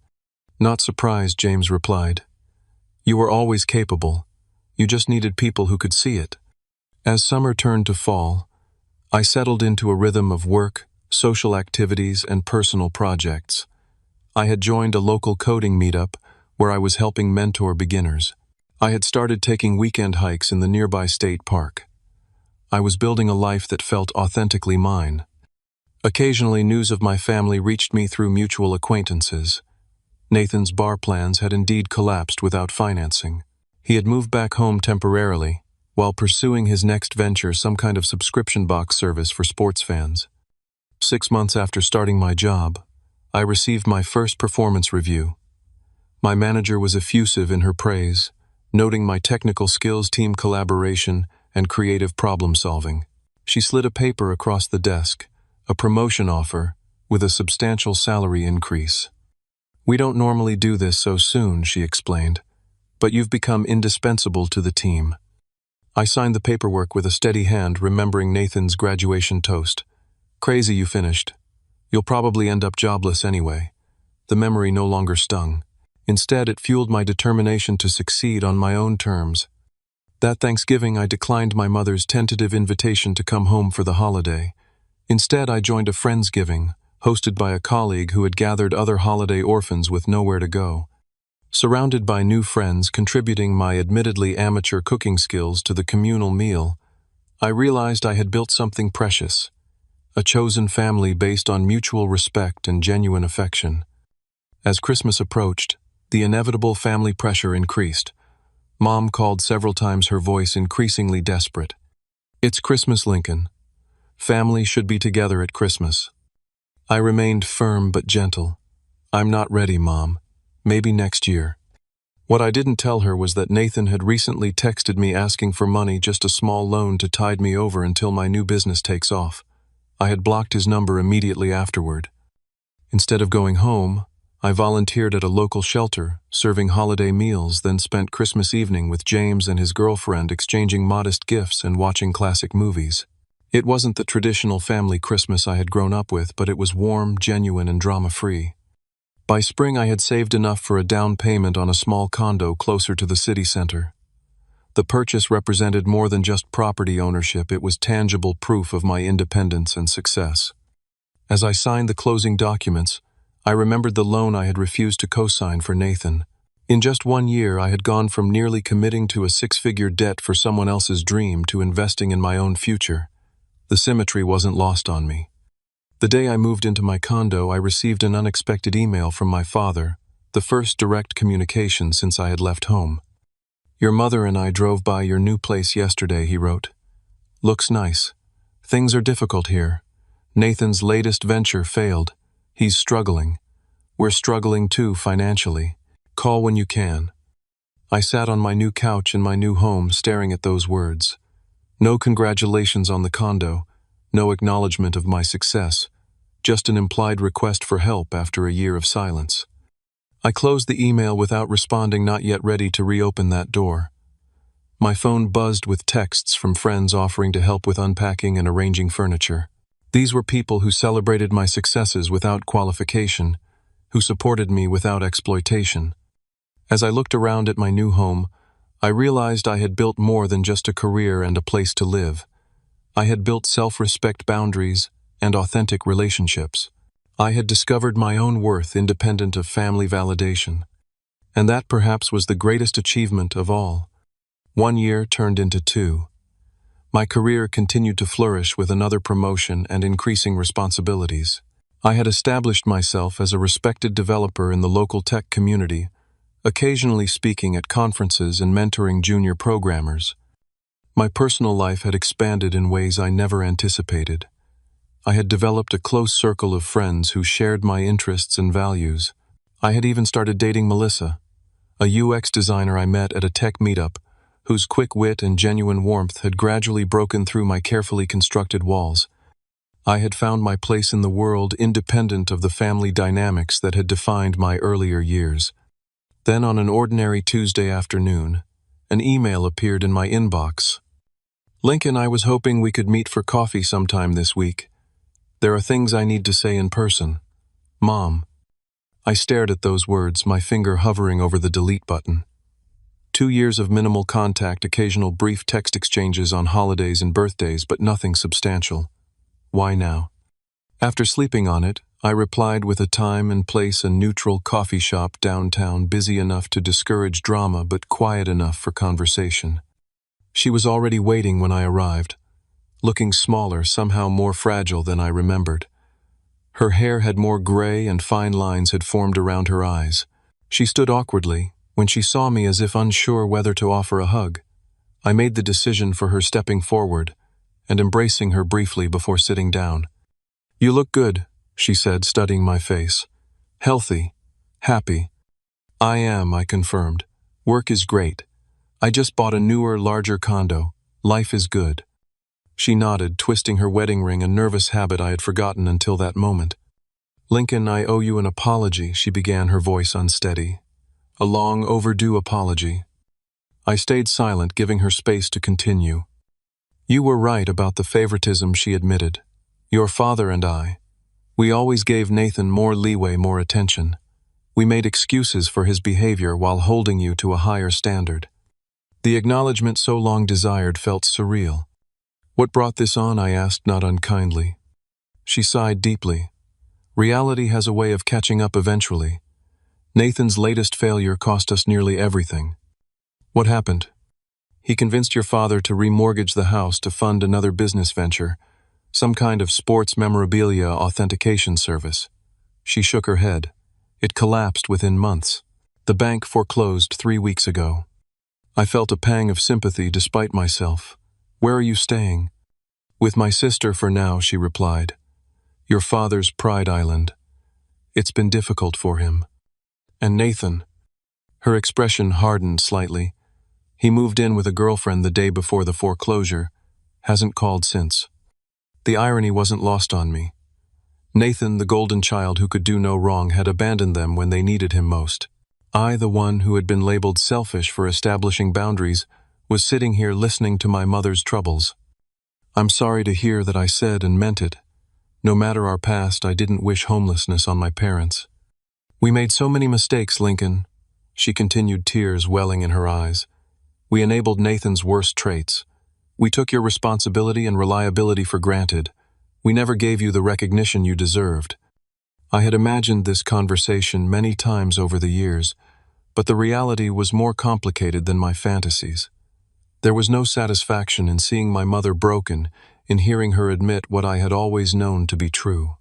"Not surprised," James replied. "You were always capable. You just needed people who could see it." As summer turned to fall, I settled into a rhythm of work, social activities, and personal projects. I had joined a local coding meetup where I was helping mentor beginners. I had started taking weekend hikes in the nearby state park. I was building a life that felt authentically mine. Occasionally, news of my family reached me through mutual acquaintances. Nathan's bar plans had indeed collapsed without financing. He had moved back home temporarily, while pursuing his next venture, some kind of subscription box service for sports fans. 6 months after starting my job, I received my first performance review. My manager was effusive in her praise, noting my technical skills, team collaboration, and creative problem-solving. She slid a paper across the desk, a promotion offer, with a substantial salary increase. "We don't normally do this so soon," she explained, "but you've become indispensable to the team." I signed the paperwork with a steady hand, remembering Nathan's graduation toast. "Crazy you finished. You'll probably end up jobless anyway." The memory no longer stung. Instead, it fueled my determination to succeed on my own terms. That Thanksgiving, I declined my mother's tentative invitation to come home for the holiday. Instead, I joined a Friendsgiving, hosted by a colleague who had gathered other holiday orphans with nowhere to go. Surrounded by new friends contributing my admittedly amateur cooking skills to the communal meal, I realized I had built something precious, a chosen family based on mutual respect and genuine affection. As Christmas approached, the inevitable family pressure increased. Mom called several times, her voice increasingly desperate. "It's Christmas, Lincoln. Family should be together at Christmas." I remained firm but gentle. "I'm not ready, Mom. Maybe next year." What I didn't tell her was that Nathan had recently texted me asking for money, just a small loan to tide me over until my new business takes off. I had blocked his number immediately afterward. Instead of going home, I volunteered at a local shelter, serving holiday meals, then spent Christmas evening with James and his girlfriend exchanging modest gifts and watching classic movies. It wasn't the traditional family Christmas I had grown up with, but it was warm, genuine, and drama-free. By spring, I had saved enough for a down payment on a small condo closer to the city center. The purchase represented more than just property ownership, it was tangible proof of my independence and success. As I signed the closing documents, I remembered the loan I had refused to co-sign for Nathan. In just 1 year, I had gone from nearly committing to a 6-figure debt for someone else's dream to investing in my own future. The symmetry wasn't lost on me. The day I moved into my condo, I received an unexpected email from my father, the first direct communication since I had left home. "Your mother and I drove by your new place yesterday," he wrote. "Looks nice. Things are difficult here. Nathan's latest venture failed. He's struggling. We're struggling too financially. Call when you can." I sat on my new couch in my new home staring at those words. No congratulations on the condo, no acknowledgement of my success, just an implied request for help after a year of silence. I closed the email without responding, not yet ready to reopen that door. My phone buzzed with texts from friends offering to help with unpacking and arranging furniture. These were people who celebrated my successes without qualification, who supported me without exploitation. As I looked around at my new home, I realized I had built more than just a career and a place to live. I had built self-respect, boundaries, and authentic relationships. I had discovered my own worth independent of family validation. And that perhaps was the greatest achievement of all. 1 year turned into 2. My career continued to flourish with another promotion and increasing responsibilities. I had established myself as a respected developer in the local tech community, occasionally speaking at conferences and mentoring junior programmers. My personal life had expanded in ways I never anticipated. I had developed a close circle of friends who shared my interests and values. I had even started dating Melissa, a UX designer I met at a tech meetup, whose quick wit and genuine warmth had gradually broken through my carefully constructed walls. I had found my place in the world independent of the family dynamics that had defined my earlier years. Then on an ordinary Tuesday afternoon, an email appeared in my inbox. "Lincoln, I was hoping we could meet for coffee sometime this week. There are things I need to say in person. Mom." I stared at those words, my finger hovering over the delete button. 2 years of minimal contact, occasional brief text exchanges on holidays and birthdays, but nothing substantial. Why now? After sleeping on it, I replied with a time and place, a neutral coffee shop downtown, busy enough to discourage drama but quiet enough for conversation. She was already waiting when I arrived, looking smaller, somehow more fragile than I remembered. Her hair had more gray and fine lines had formed around her eyes. She stood awkwardly when she saw me, as if unsure whether to offer a hug. I made the decision for her, stepping forward and embracing her briefly before sitting down. "You look good," she said, studying my face. "Healthy. Happy." "I am," I confirmed. "Work is great. I just bought a newer, larger condo. Life is good." She nodded, twisting her wedding ring, a nervous habit I had forgotten until that moment. "Lincoln, I owe you an apology," she began, her voice unsteady. "A long overdue apology." I stayed silent, giving her space to continue. "You were right about the favoritism," she admitted. "Your father and I. We always gave Nathan more leeway, more attention. We made excuses for his behavior while holding you to a higher standard." The acknowledgement so long desired felt surreal. "What brought this on?" I asked, not unkindly. She sighed deeply. "Reality has a way of catching up eventually. Nathan's latest failure cost us nearly everything." "What happened?" "He convinced your father to remortgage the house to fund another business venture, some kind of sports memorabilia authentication service." She shook her head. "It collapsed within months. The bank foreclosed 3 weeks ago." I felt a pang of sympathy despite myself. "Where are you staying?" "With my sister for now," she replied. "Your father's pride island. It's been difficult for him." "And Nathan?" Her expression hardened slightly. "He moved in with a girlfriend the day before the foreclosure. Hasn't called since." The irony wasn't lost on me. Nathan, the golden child who could do no wrong, had abandoned them when they needed him most. I, the one who had been labeled selfish for establishing boundaries, was sitting here listening to my mother's troubles. I'm sorry to hear that I said and meant it. No matter our past, I didn't wish homelessness on my parents. We made so many mistakes, Lincoln. She continued, tears welling in her eyes. We enabled Nathan's worst traits. We took your responsibility and reliability for granted. We never gave you the recognition you deserved. I had imagined this conversation many times over the years, but the reality was more complicated than my fantasies. There was no satisfaction in seeing my mother broken, in hearing her admit what I had always known to be true.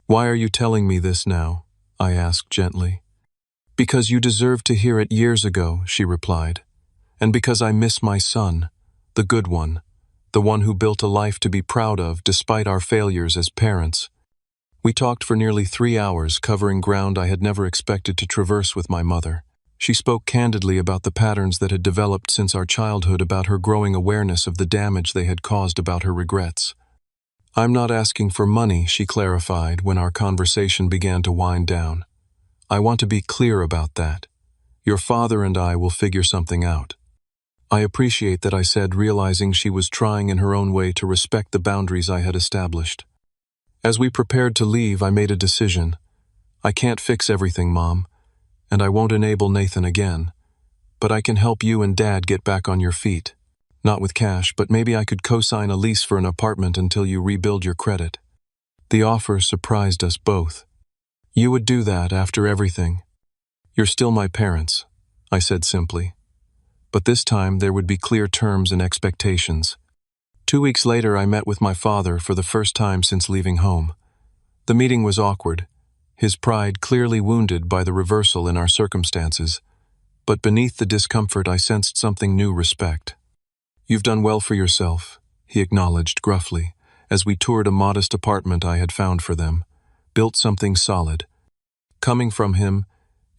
Why are you telling me this now? I asked gently. Because you deserved to hear it years ago, she replied. And because I miss my son, the good one, the one who built a life to be proud of despite our failures as parents. We talked for nearly 3 hours, covering ground I had never expected to traverse with my mother. She spoke candidly about the patterns that had developed since our childhood, about her growing awareness of the damage they had caused, about her regrets. I'm not asking for money, she clarified when our conversation began to wind down. I want to be clear about that. Your father and I will figure something out. I appreciate that, I said, realizing she was trying in her own way to respect the boundaries I had established. As we prepared to leave, I made a decision. I can't fix everything, Mom, and I won't enable Nathan again. But I can help you and Dad get back on your feet. Not with cash, but maybe I could co-sign a lease for an apartment until you rebuild your credit. The offer surprised us both. You would do that after everything? You're still my parents, I said simply. But this time there would be clear terms and expectations. 2 weeks later, I met with my father for the first time since leaving home. The meeting was awkward, his pride clearly wounded by the reversal in our circumstances. But beneath the discomfort, I sensed something new: respect. You've done well for yourself, he acknowledged gruffly, as we toured a modest apartment I had found for them. Built something solid. Coming from him,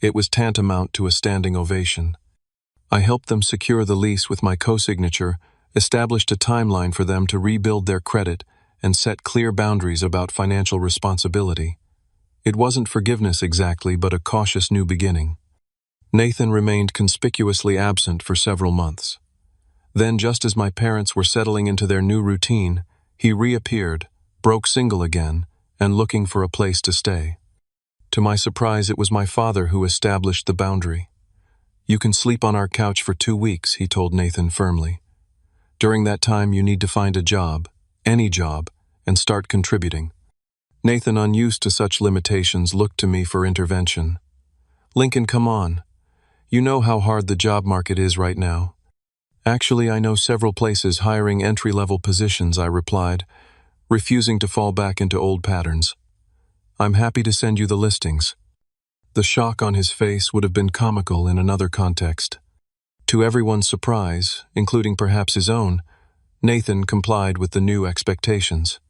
it was tantamount to a standing ovation. I helped them secure the lease with my co-signature, established a timeline for them to rebuild their credit, and set clear boundaries about financial responsibility. It wasn't forgiveness exactly, but a cautious new beginning. Nathan remained conspicuously absent for several months. Then, just as my parents were settling into their new routine, he reappeared, broke single again, and looking for a place to stay. To my surprise, it was my father who established the boundary. You can sleep on our couch for 2 weeks, he told Nathan firmly. During that time, you need to find a job, any job, and start contributing. Nathan, unused to such limitations, looked to me for intervention. Lincoln, come on. You know how hard the job market is right now. Actually, I know several places hiring entry-level positions, I replied, refusing to fall back into old patterns. I'm happy to send you the listings. The shock on his face would have been comical in another context. To everyone's surprise, including perhaps his own, Nathan complied with the new expectations.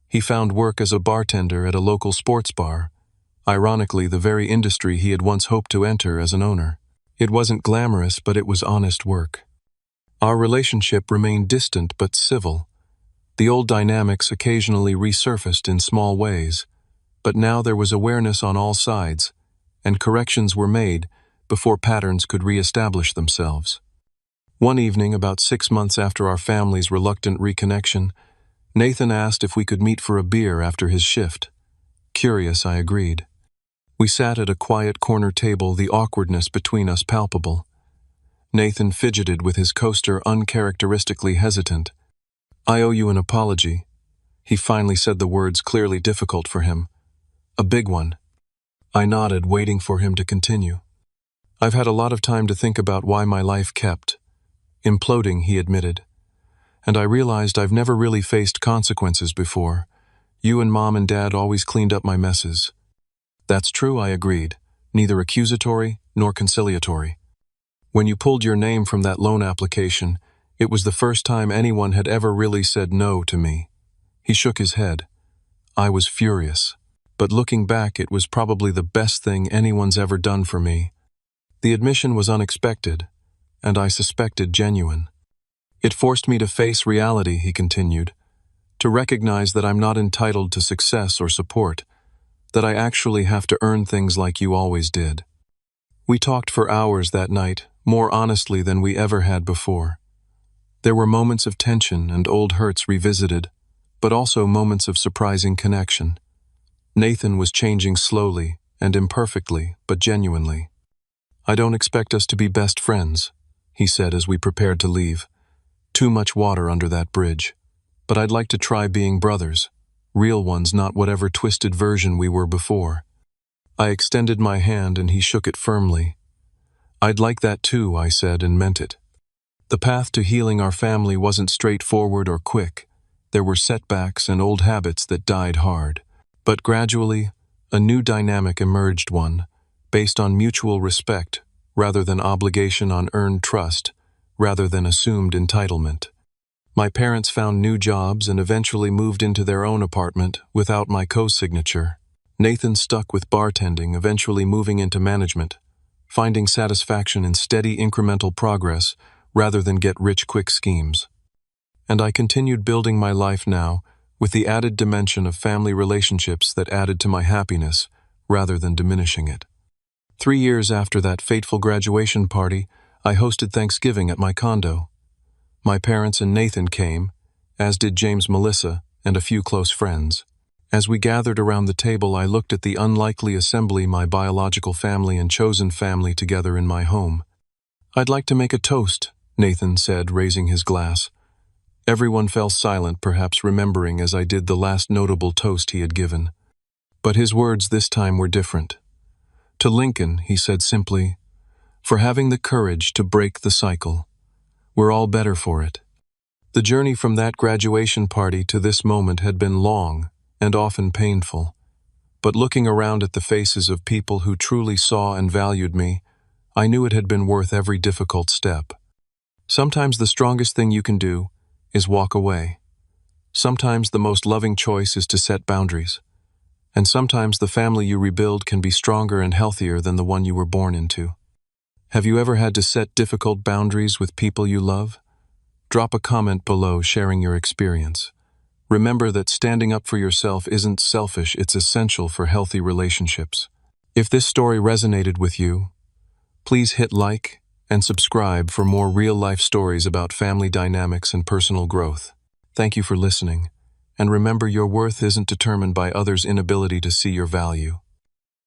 He found work as a bartender at a local sports bar, ironically the very industry he had once hoped to enter as an owner. It wasn't glamorous, but it was honest work. Our relationship remained distant but civil. The old dynamics occasionally resurfaced in small ways, but now there was awareness on all sides, and corrections were made before patterns could re-establish themselves. One evening, about 6 months after our family's reluctant reconnection, Nathan asked if we could meet for a beer after his shift. Curious, I agreed. We sat at a quiet corner table, the awkwardness between us palpable. Nathan fidgeted with his coaster, uncharacteristically hesitant. I owe you an apology. He finally said the words clearly difficult for him. A big one. I nodded, waiting for him to continue. I've had a lot of time to think about why my life kept imploding, he admitted. And I realized I've never really faced consequences before. You and Mom and Dad always cleaned up my messes. That's true, I agreed, neither accusatory nor conciliatory. When you pulled your name from that loan application, it was the first time anyone had ever really said no to me. He shook his head. I was furious. But looking back, it was probably the best thing anyone's ever done for me. The admission was unexpected, and I suspected genuine. It forced me to face reality, he continued, to recognize that I'm not entitled to success or support, that I actually have to earn things like you always did. We talked for hours that night, more honestly than we ever had before. There were moments of tension and old hurts revisited, but also moments of surprising connection. Nathan was changing slowly and imperfectly, but genuinely. "I don't expect us to be best friends," he said as we prepared to leave. "Too much water under that bridge. But I'd like to try being brothers, real ones, not whatever twisted version we were before." I extended my hand and he shook it firmly. "I'd like that too," I said, and meant it. The path to healing our family wasn't straightforward or quick. There were setbacks and old habits that died hard. But gradually, a new dynamic emerged, one based on mutual respect rather than obligation, on earned trust rather than assumed entitlement. My parents found new jobs and eventually moved into their own apartment without my co-signature. Nathan stuck with bartending, eventually moving into management, finding satisfaction in steady incremental progress rather than get-rich-quick schemes. And I continued building my life now with the added dimension of family relationships that added to my happiness rather than diminishing it. 3 years after that fateful graduation party, I hosted Thanksgiving at my condo. My parents and Nathan came, as did James, Melissa, and a few close friends. As we gathered around the table, I looked at the unlikely assembly, my biological family and chosen family together in my home. "I'd like to make a toast," Nathan said, raising his glass. Everyone fell silent, perhaps remembering as I did the last notable toast he had given. But his words this time were different. "To Lincoln," he said simply, "for having the courage to break the cycle. We're all better for it." The journey from that graduation party to this moment had been long and often painful. But looking around at the faces of people who truly saw and valued me, I knew it had been worth every difficult step. Sometimes the strongest thing you can do is walk away. Sometimes the most loving choice is to set boundaries. And sometimes the family you rebuild can be stronger and healthier than the one you were born into. Have you ever had to set difficult boundaries with people you love? Drop a comment below sharing your experience. Remember that standing up for yourself isn't selfish, it's essential for healthy relationships. If this story resonated with you, please hit like and subscribe for more real-life stories about family dynamics and personal growth. Thank you for listening, and remember, your worth isn't determined by others' inability to see your value.